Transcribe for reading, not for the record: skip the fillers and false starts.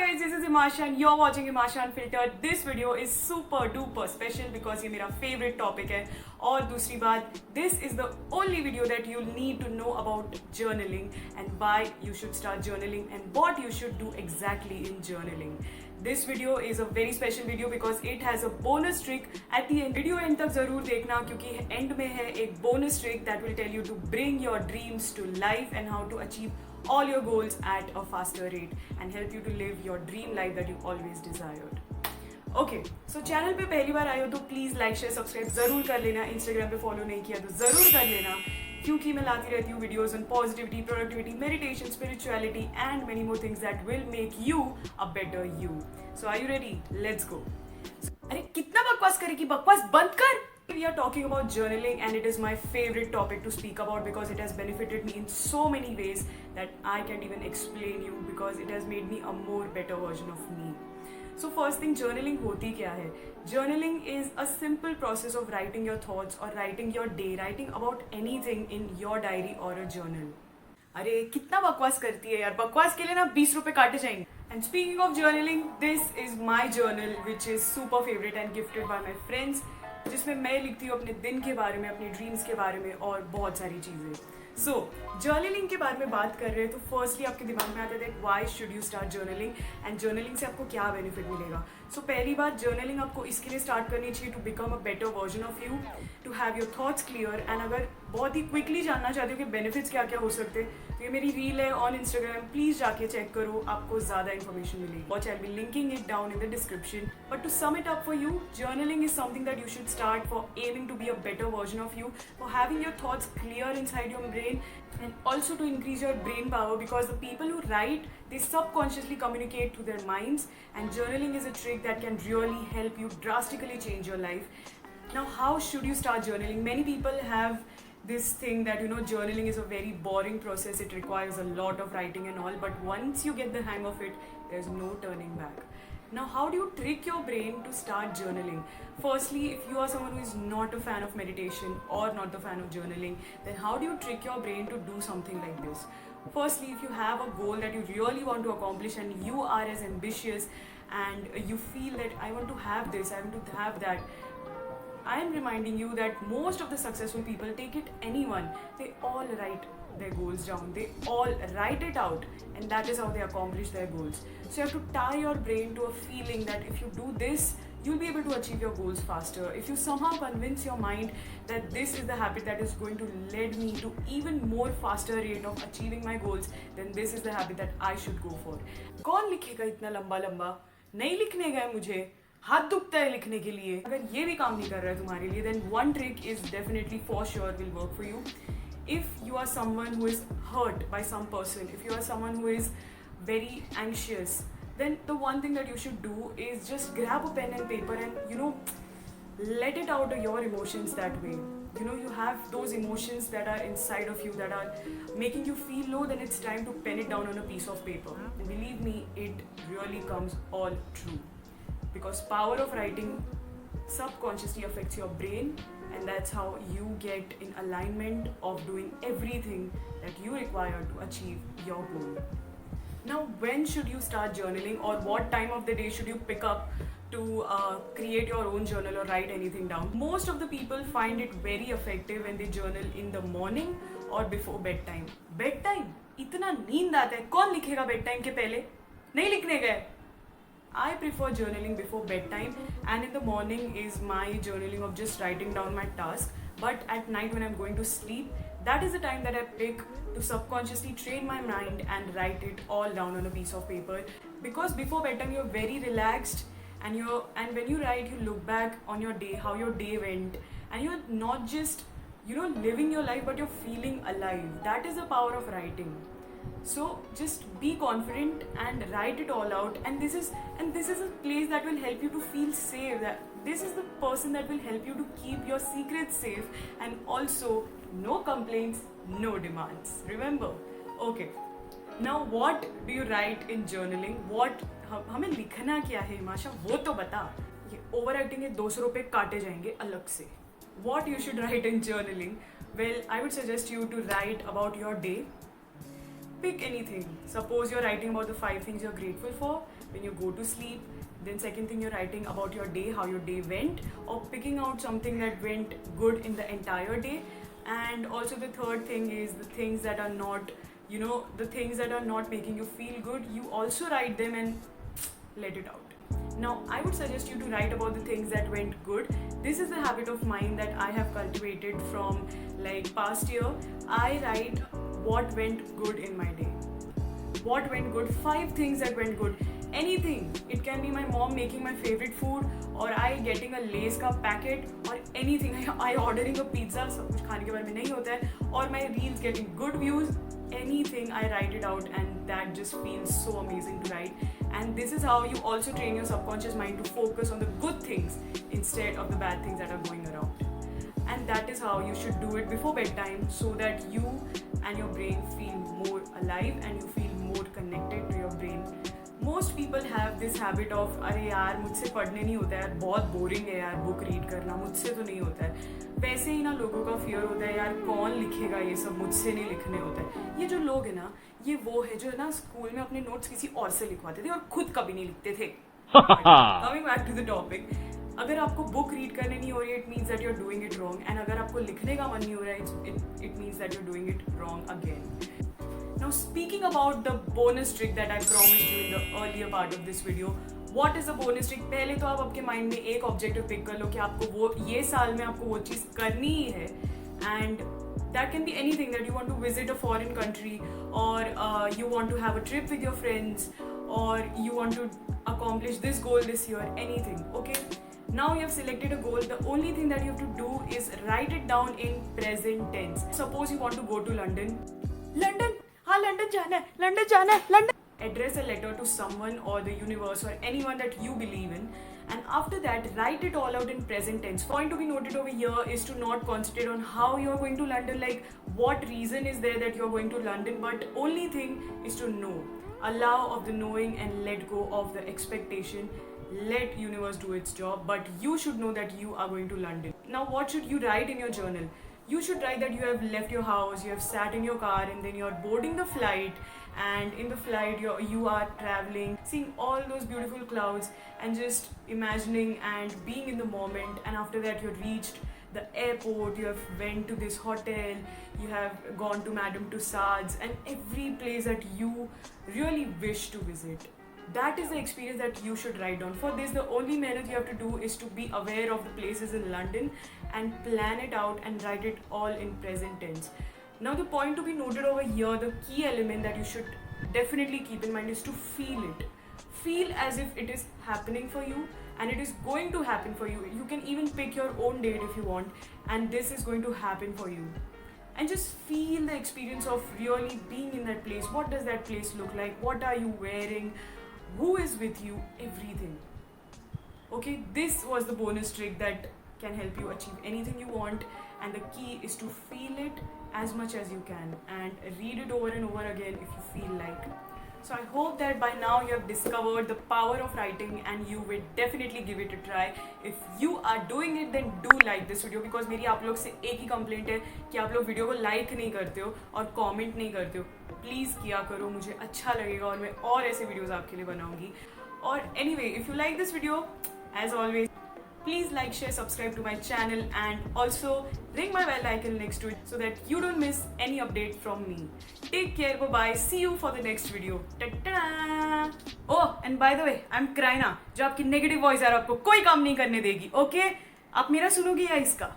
guys, this is Imasha and you're watching Imasha Unfiltered. This video is super duper special because ये मेरा favorite topic है. और दूसरी बात, this is the only video that you'll need to know about journaling and why you should start journaling and what you should do exactly in journaling. This video is a very special video because it has a bonus trick at the end. Video end तक जरूर देखना क्योंकि end में है एक bonus trick that will tell you to bring your dreams to life and how to achieve all your goals at a faster rate and help you to live your dream life that you always desired. Okay so channel पे पहली बार आए हो तो please like share subscribe ज़रूर कर लेना. Instagram पे follow नहीं किया तो ज़रूर कर लेना क्योंकि मैं लाती रहती हूँ videos on positivity, productivity, meditation, spirituality and many more things that will make you a better you. So are you ready? Let's go. अरे कितना बकवास करे कि बकवास बंद कर. We are talking about journaling and it is my favorite topic to speak about because it has benefited me in so many ways that I can't even explain you because it has made me a more better version of me. So first thing, journaling होती क्या है? Journaling is a simple process of writing your thoughts or writing your day, writing about anything in your diary or a journal. अरे कितना बकवास करती है यार. बकवास के लिए ना 20 रुपए काटे जाएंगे. And speaking of journaling, this is my journal which is super favorite and gifted by my friends. जिसमें मैं लिखती हूँ अपने दिन के बारे में, अपने ड्रीम्स के बारे में और बहुत सारी चीज़ें. सो जर्नलिंग के बारे में बात कर रहे हैं तो फर्स्टली आपके दिमाग में आता है why should you start journaling and journaling से आपको क्या बेनिफिट मिलेगा. सो पहली बात, जर्नलिंग आपको इसके लिए स्टार्ट करनी चाहिए to become a better version of you, to have your thoughts clear. And अगर बहुत ही क्विकली जानना चाहते हो कि बेनिफिट्स क्या क्या हो सकते हैं तो ये मेरी रील है ऑन इंस्टाग्राम, प्लीज़ जाके चेक करो, आपको ज़्यादा इन्फॉर्मेशन मिलेगी. और I be linking it down in the description. But to sum it up for you, journaling is something that you should start for aiming to be a better version of you, for having your thoughts clear inside your brain and also to increase your brain power because the people who write, they subconsciously communicate through their minds and journaling is a trick that can really help you drastically change your life. Now how should you start journaling? Many people have this thing that journaling is a very boring process, it requires a lot of writing and all, but once you get the hang of it, there's no turning back. Now how do you trick your brain to start journaling? Firstly, if you are someone who is not a fan of meditation or not a fan of journaling, then how do you trick your brain to do something like this? Firstly, if you have a goal that you really want to accomplish and you are as ambitious and you feel that I want to have this, I want to have that, I am reminding you that most of the successful people, take it anyone, they all write their goals down, they all write it out and that is how they accomplish their goals. So you have to tie your brain to a feeling that if you do this, you'll be able to achieve your goals faster. If you somehow convince your mind that this is the habit that is going to lead me to even more faster rate of achieving my goals, then this is the habit that I should go for. कौन लिखेगा इतना लंबा लंबा? नहीं लिखने गए, मुझे हाथ दुखता है लिखने के लिए. अगर ये भी काम नहीं कर रहा है तुम्हारे लिए, then one trick is definitely for sure will work for you. If you are someone who is hurt by some person, if you are someone who is very anxious, then the one thing that you should do is just grab a pen and paper and let it out your emotions that way. You have those emotions that are inside of you that are making you feel low, then it's time to pen it down on a piece of paper. And believe me, it really comes all true because power of writing subconsciously affects your brain and that's how you get in alignment of doing everything that you require to achieve your goal. Now when should you start journaling or what time of the day should you pick up to create your own journal or write anything down? Most of the people find it very effective when they journal in the morning or before bedtime. Bedtime? इतना नींद आता है, कौन लिखेगा bedtime के पहले? नहीं लिखने गए. I prefer journaling before bedtime and in the morning is my journaling of just writing down my task, but at night when I'm going to sleep, that is the time that I pick to subconsciously train my mind and write it all down on a piece of paper because before bedtime you're very relaxed and when you write you look back on your day, how your day went and you're not just living your life but you're feeling alive. That is the power of writing. So just be confident and write it all out and this is a place that will help you to feel safe, that this is the person that will help you to keep your secrets safe and also no complaints, no demands. Remember? Okay. Now what do you write in journaling? What हमें लिखना क्या है हिमाशा, वो तो बता. ये over acting है, 200 रुपए काटे जाएंगे अलग से. What you should write in journaling? Well, I would suggest you to write about your day. Pick anything. Suppose you're writing about the 5 things you're grateful for when you go to sleep. Then second thing, you're writing about your day, how your day went, or picking out something that went good in the entire day. And also the third thing is the things that are not, the things that are not making you feel good. You also write them and let it out. Now, I would suggest you to write about the things that went good. This is the habit of mine that I have cultivated from like past year. I write what went good in my day. What went good? 5 things that went good. Anything. It can be my mom making my favorite food, or I getting a Lay's का packet, or anything. I ordering a pizza. सब कुछ खाने के बारे में नहीं होता है. Or my reels getting good views. Anything, I write it out, and that just feels so amazing to write. And this is how you also train your subconscious mind to focus on the good things instead of the bad things that are going around. And that is how you should do it before bedtime, so that you and your brain feel more alive and you feel more connected to your brain. Most people have this habit of अरे यार मुझसे पढ़ने नहीं होता है, बहुत boring है यार बुक रीड करना, मुझसे तो नहीं होता है. वैसे ही ना लोगों का फियर होता है यार कौन लिखेगा ये सब, मुझसे नहीं लिखने होता है. ये जो लोग हैं ना, ये वो है जो है ना स्कूल में अपने नोट्स किसी और से लिखवाते थे और खुद कभी नहीं लिखते थे. Coming back to the topic, अगर आपको बुक रीड करने नहीं हो रही है, it means that you are doing it wrong. And अगर आपको लिखने का मन नहीं हो रहा है, it means that you are doing it wrong again. Now, speaking about the bonus trick that I promised you in the earlier part of this video, what is the bonus trick? पहले तो आप आपके mind में एक objective pick कर लो कि आपको वो ये साल में आपको वो चीज़ करनी ही है. And that can be anything, that you want to visit a foreign country, or you want to have a trip with your friends, or you want to accomplish this goal this year, anything. Okay, now you have selected a goal. The only thing that you have to do is write it down in present tense. Suppose you want to go to London. हाँ London जाना है, London. Address a letter to someone or the universe or anyone that you believe in, and after that write it all out in present tense. Point to be noted over here is to not concentrate on how you are going to London, like what reason is there that you are going to London, but only thing is to know. Allow of the knowing and let go of the expectation. Let universe do its job, but you should know that you are going to London. Now what should you write in your journal? You should write that you have left your house, you have sat in your car, and then you're boarding the flight, and in the flight you are traveling, seeing all those beautiful clouds and just imagining and being in the moment. And after that you reached the airport, you have went to this hotel, you have gone to Madame Tussauds and every place that you really wish to visit. That is the experience that you should write down. For this, the only method you have to do is to be aware of the places in London and plan it out and write it all in present tense. Now the point to be noted over here, the key element that you should definitely keep in mind is to feel it. Feel as if it is happening for you and it is going to happen for you. You can even pick your own date if you want, and this is going to happen for you. And just feel the experience of really being in that place. What does that place look like? What are you wearing? Who is with you? Everything. Okay, this was the bonus trick that can help you achieve anything you want, and the key is to feel it as much as you can and read it over and over again if you feel like. So I hope that by now you have discovered the power of writing and you will definitely give it a try. If you are doing it, then do like this video, because मेरी आप लोग से एक ही complaint है कि आप लोग video को लाइक नहीं करते हो और कमेंट नहीं करते हो. प्लीज़ किया करो, मुझे अच्छा लगेगा और मैं और ऐसे वीडियोस आपके लिए बनाऊंगी. और anyway, if you like this video, as always, please like, share, subscribe to my channel, and also ring my bell icon next to it so that you don't miss any update from me. Take care, bye bye, see you for the next video. Ta-ta! Oh, and by the way, I'm Kraina, जो आपकी negative voice है और आपको कोई काम नहीं करने देगी. ओके, आप मेरा सुनोगे या इसका?